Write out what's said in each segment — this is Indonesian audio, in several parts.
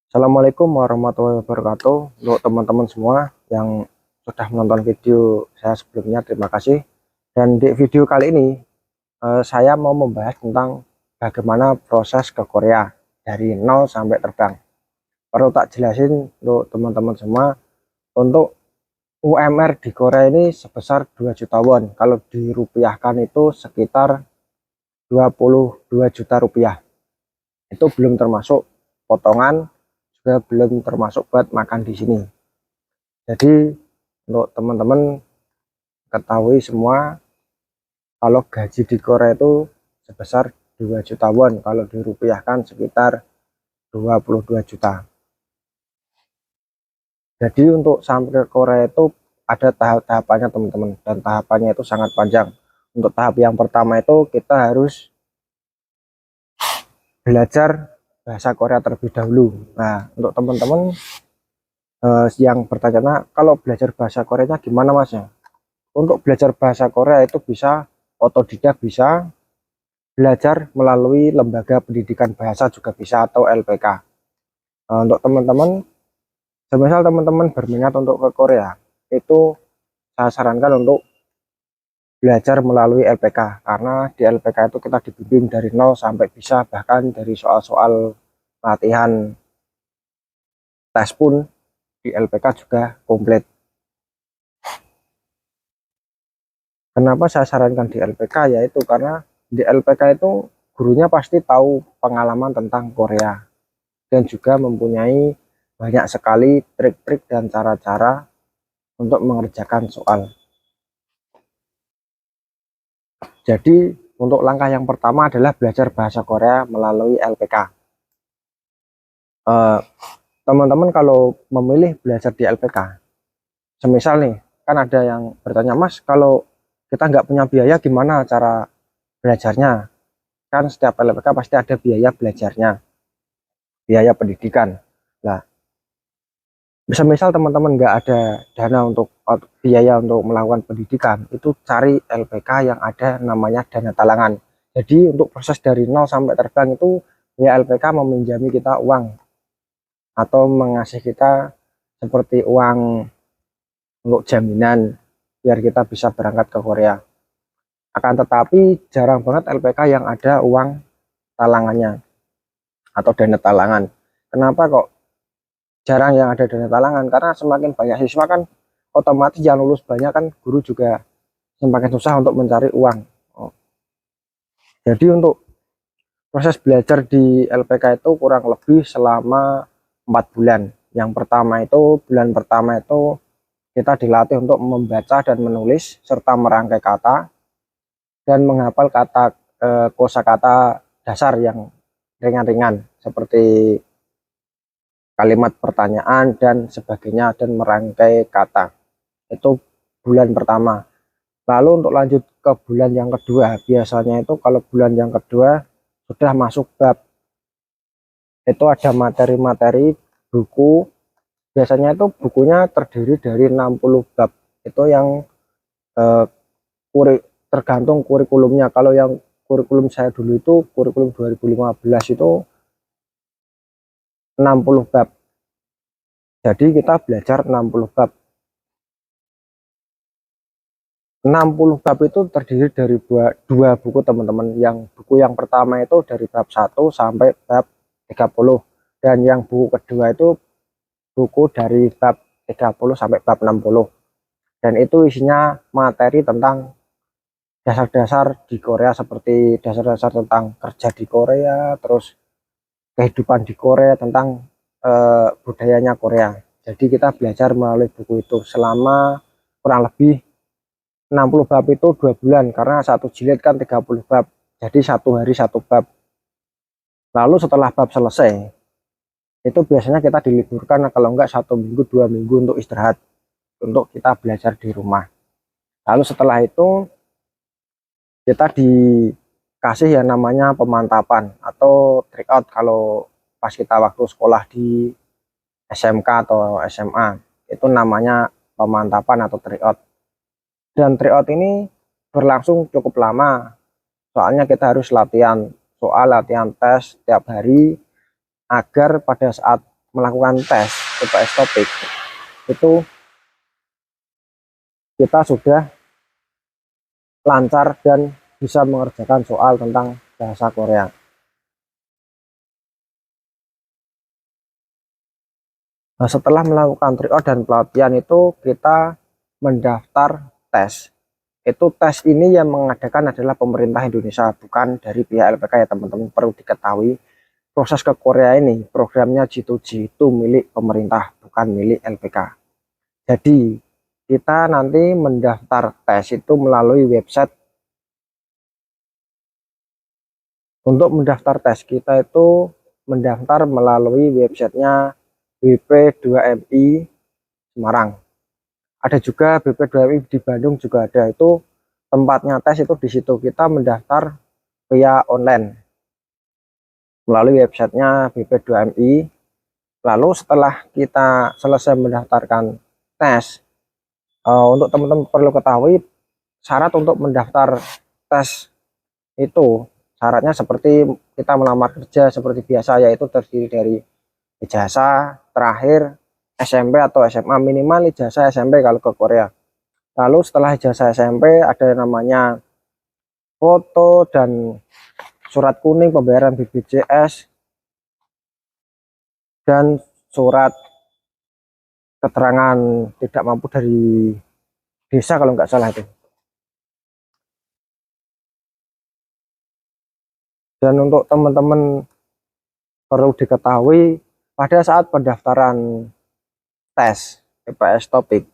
Assalamualaikum warahmatullahi wabarakatuh. Untuk teman-teman semua yang sudah menonton video saya sebelumnya, terima kasih. Dan di video kali ini saya mau membahas tentang bagaimana proses ke Korea dari nol sampai terbang. Perlu tak jelasin untuk teman-teman semua, untuk UMR di Korea ini sebesar 2 juta won. Kalau dirupiahkan itu sekitar 22 juta rupiah. Itu belum termasuk potongan, juga belum termasuk buat makan di sini. Jadi untuk teman-teman ketahui semua, kalau gaji di Korea itu sebesar 2 juta won, kalau dirupiahkan sekitar 22 juta. Jadi untuk sampai ke Korea itu ada tahap-tahapannya teman-teman, dan tahapannya itu sangat panjang. Untuk tahap yang pertama itu kita harus belajar bahasa Korea terlebih dahulu. Nah, untuk teman-teman yang bertanya, nah, kalau belajar bahasa Koreanya gimana mas ya? Untuk belajar bahasa Korea itu bisa otodidak, bisa belajar melalui lembaga pendidikan bahasa juga bisa, atau LPK. Untuk teman-teman, semisal teman-teman berminat untuk ke Korea, itu saya sarankan untuk belajar melalui LPK, karena di LPK itu kita dibimbing dari nol sampai bisa, bahkan dari soal-soal latihan tes pun di LPK juga komplit. Kenapa saya sarankan di LPK? Yaitu karena di LPK itu gurunya pasti tahu pengalaman tentang Korea, dan juga mempunyai banyak sekali trik-trik dan cara-cara untuk mengerjakan soal. Jadi untuk langkah yang pertama adalah belajar bahasa Korea melalui LPK. Teman-teman kalau memilih belajar di LPK, semisal nih, kan ada yang bertanya, mas kalau kita nggak punya biaya gimana cara belajarnya? Kan setiap LPK pasti ada biaya belajarnya, biaya pendidikan. Nah, misal teman-teman nggak ada dana untuk biaya untuk melakukan pendidikan, itu cari LPK yang ada namanya dana talangan. Jadi untuk proses dari nol sampai terbang itu ya LPK meminjami kita uang, atau mengasih kita seperti uang untuk jaminan biar kita bisa berangkat ke Korea. Akan tetapi jarang banget LPK yang ada uang talangannya atau dana talangan. Kenapa kok jarang yang ada dana talangan? Karena semakin banyak siswa kan otomatis yang lulus banyak, kan guru juga semakin susah untuk mencari uang. Jadi untuk proses belajar di LPK itu kurang lebih selama 4 bulan. Yang pertama itu, bulan pertama itu kita dilatih untuk membaca dan menulis serta merangkai kata dan menghafal kata kosakata dasar yang ringan-ringan seperti kalimat pertanyaan dan sebagainya, dan merangkai kata. Itu bulan pertama. Lalu untuk lanjut ke bulan yang kedua, biasanya itu kalau bulan yang kedua sudah masuk bab, itu ada materi-materi buku. Biasanya itu bukunya terdiri dari 60 bab. Itu yang tergantung kurikulumnya. Kalau yang kurikulum saya dulu itu kurikulum 2015 itu 60 bab. Jadi kita belajar 60 bab. 60 bab itu terdiri dari dua buku teman-teman. Yang buku yang pertama itu dari bab 1 sampai bab 30, dan yang buku kedua itu buku dari bab 30 sampai bab 60, dan itu isinya materi tentang dasar-dasar di Korea, seperti dasar-dasar tentang kerja di Korea, terus kehidupan di Korea, tentang budayanya Korea. Jadi kita belajar melalui buku itu selama kurang lebih 60 bab itu 2 bulan, karena satu jilid kan 30 bab, jadi satu hari satu bab. Lalu setelah bab selesai itu biasanya kita diliburkan, kalau enggak 1 minggu 2 minggu untuk istirahat, untuk kita belajar di rumah. Lalu setelah itu kita dikasih yang namanya pemantapan atau tryout kalau pas kita waktu sekolah di SMK atau SMA, itu namanya pemantapan atau tryout. Dan tryout ini berlangsung cukup lama, soalnya kita harus latihan soal, latihan tes setiap hari, agar pada saat melakukan tes UPS topik itu kita sudah lancar dan bisa mengerjakan soal tentang bahasa Korea. Nah, setelah melakukan tryout dan pelatihan itu kita mendaftar tes. Itu tes ini yang mengadakan adalah pemerintah Indonesia, bukan dari pihak LPK ya teman-teman. Perlu diketahui proses ke Korea ini programnya G2G itu milik pemerintah, bukan milik LPK. Jadi kita nanti mendaftar tes itu melalui website. Untuk mendaftar tes kita itu mendaftar melalui websitenya BP2MI Semarang. Ada juga BP2MI di Bandung juga ada, itu tempatnya tes itu di situ. Kita mendaftar via online melalui websitenya BP2MI. Lalu setelah kita selesai mendaftarkan tes, untuk teman-teman perlu ketahui syarat untuk mendaftar tes itu syaratnya seperti kita melamar kerja seperti biasa, yaitu terdiri dari ijazah terakhir SMP atau SMA, minimal ijazah SMP kalau ke Korea. Lalu setelah ijazah SMP ada namanya foto dan surat kuning pembayaran BPJS dan surat keterangan tidak mampu dari desa kalau nggak salah itu. Dan untuk teman-teman perlu diketahui pada saat pendaftaran tes UPS topik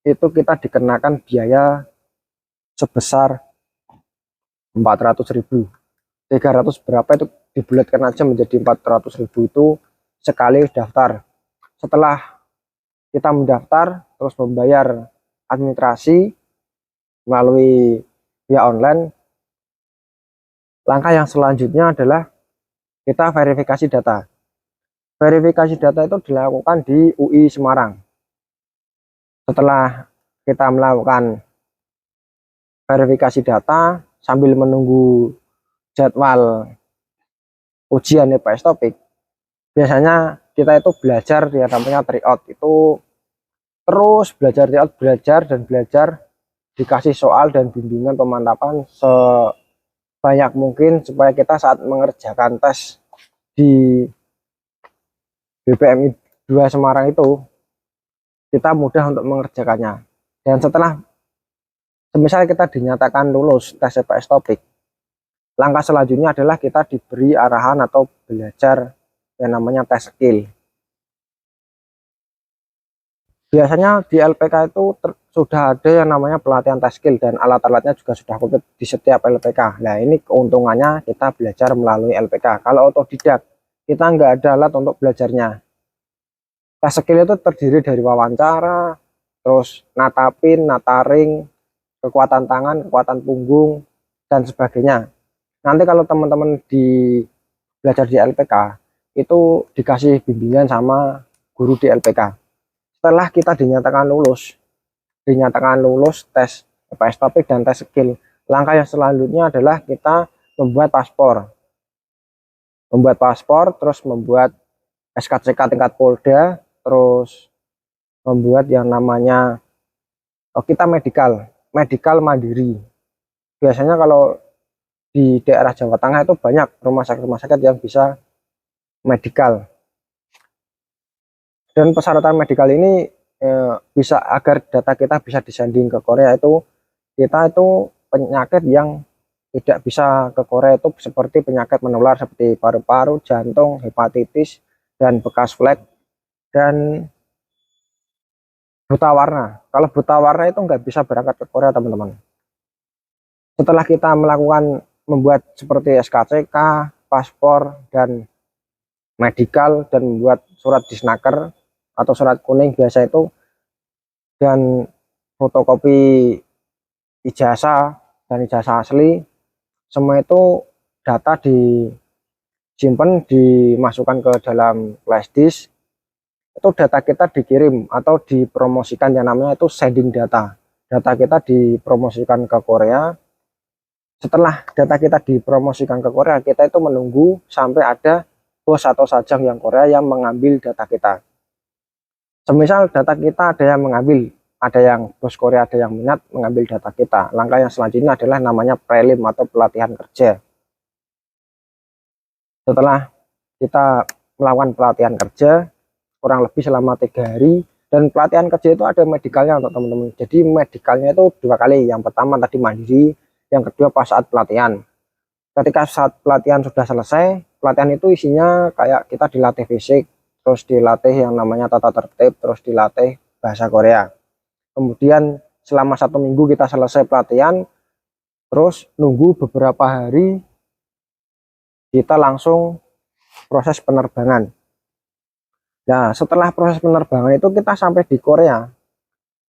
itu kita dikenakan biaya sebesar 400.000. 300 berapa itu dibulatkan aja menjadi 400.000 itu sekali daftar. Setelah kita mendaftar terus membayar administrasi melalui via online, langkah yang selanjutnya adalah kita verifikasi data. Verifikasi data itu dilakukan di UI Semarang. Setelah kita melakukan verifikasi data sambil menunggu jadwal ujian UPS topik, biasanya kita itu belajar yang namanya tryout, itu terus belajar tryout, belajar dan belajar, dikasih soal dan bimbingan pemantapan sebanyak mungkin supaya kita saat mengerjakan tes di BPMI 2 Semarang itu kita mudah untuk mengerjakannya. Dan setelah semisal kita dinyatakan lulus tes UPS topik, langkah selanjutnya adalah kita diberi arahan atau belajar yang namanya tes skill. Biasanya di LPK itu sudah ada yang namanya pelatihan tes skill dan alat-alatnya juga sudah komplit di setiap LPK. Nah, ini keuntungannya kita belajar melalui LPK. Kalau otodidak, kita nggak ada alat untuk belajarnya. Tes skill itu terdiri dari wawancara, terus natapin, nataring, kekuatan tangan, kekuatan punggung, dan sebagainya. Nanti kalau teman-teman belajar di LPK, itu dikasih bimbingan sama guru di LPK. Setelah kita dinyatakan lulus tes UPS topik dan tes skill, langkah yang selanjutnya adalah kita membuat paspor. Terus membuat SKCK tingkat Polda, terus membuat yang namanya kita medikal mandiri. Biasanya kalau di daerah Jawa Tengah itu banyak rumah sakit yang bisa medikal. Dan persyaratan medikal ini bisa agar data kita bisa disanding ke Korea itu, kita itu penyakit yang tidak bisa ke Korea itu seperti penyakit menular seperti paru-paru, jantung, hepatitis, dan bekas flek, dan buta warna. Kalau buta warna itu nggak bisa berangkat ke Korea teman-teman. Setelah kita membuat seperti SKCK, paspor, dan medikal, dan membuat surat disnaker atau surat kuning biasa itu, dan fotokopi ijazah dan ijazah asli, semua itu data disimpan, dimasukkan ke dalam flash disk. Itu data kita dikirim atau dipromosikan, yang namanya itu sending data. Data kita dipromosikan ke Korea. Setelah data kita dipromosikan ke Korea, kita itu menunggu sampai ada bos atau sajang yang Korea yang mengambil data kita. Semisal data kita ada yang mengambil, ada yang bos Korea, ada yang minat mengambil data kita. Langkah yang selanjutnya adalah namanya prelim atau pelatihan kerja. Setelah kita melakukan pelatihan kerja kurang lebih selama 3 hari, dan pelatihan kerja itu ada medikalnya untuk teman-teman. Jadi medikalnya itu 2 kali. Yang pertama tadi mandiri, yang kedua pas saat pelatihan. Ketika saat pelatihan sudah selesai, pelatihan itu isinya kayak kita dilatih fisik, terus dilatih yang namanya tata tertib, terus dilatih bahasa Korea. Kemudian selama 1 minggu kita selesai pelatihan, terus nunggu beberapa hari kita langsung proses penerbangan. Nah, setelah proses penerbangan itu kita sampai di Korea,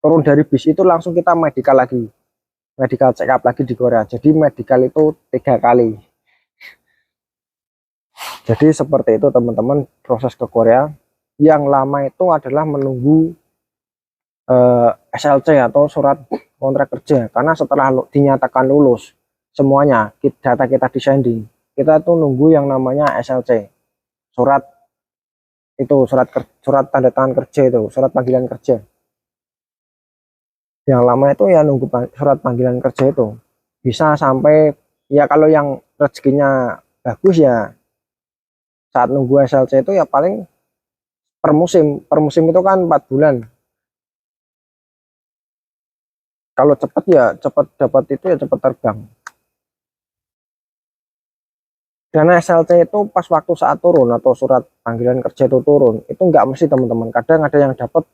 turun dari bis itu langsung kita medical lagi, medical check up lagi di Korea. Jadi medical itu 3 kali. Jadi seperti itu teman-teman proses ke Korea. Yang lama itu adalah menunggu SLC atau surat kontrak kerja, karena setelah dinyatakan lulus semuanya, data kita di sending, kita tuh nunggu yang namanya SLC, surat itu, surat tanda tangan kerja, itu surat panggilan kerja. Yang lama itu ya nunggu surat panggilan kerja itu bisa sampai, ya kalau yang rezekinya bagus ya saat nunggu SLC itu ya paling per musim itu kan 4 bulan. Kalau cepat ya cepat dapat itu ya cepat terbang. Karena SLC itu pas waktu saat turun atau surat panggilan kerja itu turun, itu nggak mesti teman-teman. Kadang ada yang dapat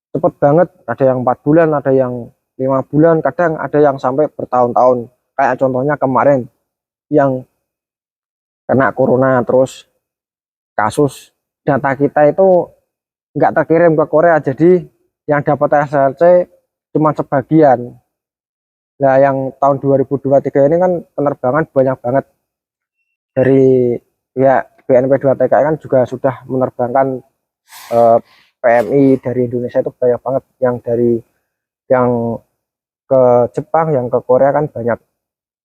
cepet banget, ada yang 4 bulan, ada yang 5 bulan, kadang ada yang sampai bertahun-tahun. Kayak contohnya kemarin yang kena corona, terus kasus data kita itu nggak terkirim ke Korea, jadi yang dapat SLC cuma sebagian. Nah, yang tahun 2023 ini kan penerbangan banyak banget. Dari ya BNP2TKI kan juga sudah menerbangkan PMI dari Indonesia itu banyak banget, yang dari yang ke Jepang, yang ke Korea kan banyak.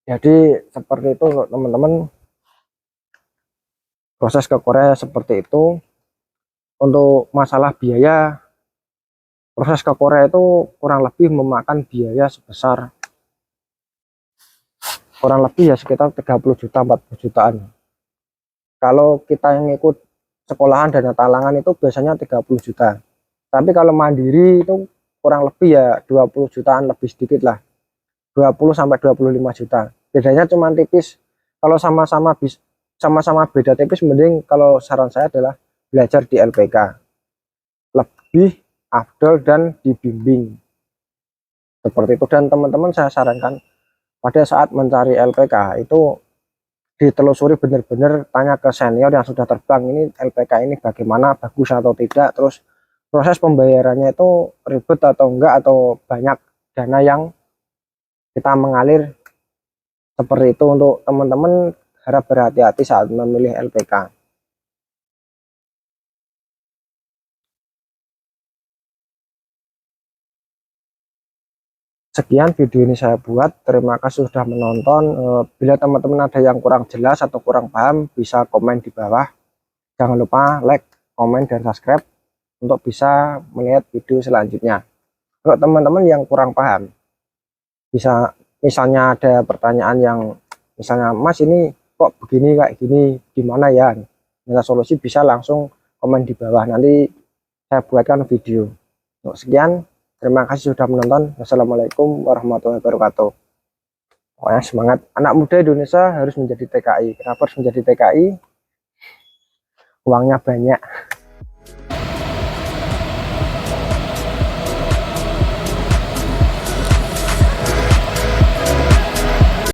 Jadi seperti itu teman-teman, proses ke Korea seperti itu. Untuk masalah biaya, proses ke Korea itu kurang lebih memakan biaya sebesar kurang lebih ya sekitar 30 juta 40 jutaan. Kalau kita yang ikut sekolahan dana talangan itu biasanya 30 juta. Tapi kalau mandiri itu kurang lebih ya 20 jutaan lebih sedikit lah. 20 sampai 25 juta. Bedanya cuma tipis. Kalau sama-sama beda tipis, mending kalau saran saya adalah belajar di LPK. Lebih afdol dan dibimbing. Seperti itu, dan teman-teman saya sarankan pada saat mencari LPK itu ditelusuri benar-benar, tanya ke senior yang sudah terbang, ini LPK ini bagaimana, bagus atau tidak, terus proses pembayarannya itu ribet atau enggak, atau banyak dana yang kita mengalir. Seperti itu untuk teman-teman, harap berhati-hati saat memilih LPK. Sekian video ini saya buat, terima kasih sudah menonton. Bila teman-teman ada yang kurang jelas atau kurang paham, bisa komen di bawah. Jangan lupa like, komen, dan subscribe untuk bisa melihat video selanjutnya. Kalau teman-teman yang kurang paham, bisa misalnya ada pertanyaan yang misalnya, Mas ini kok begini kayak gini, gimana ya, minta solusi, bisa langsung komen di bawah, nanti saya buatkan video. Sekian, terima kasih sudah menonton. Wassalamualaikum warahmatullahi wabarakatuh. Pokoknya semangat, anak muda Indonesia harus menjadi TKI. Kenapa harus menjadi TKI? Uangnya banyak.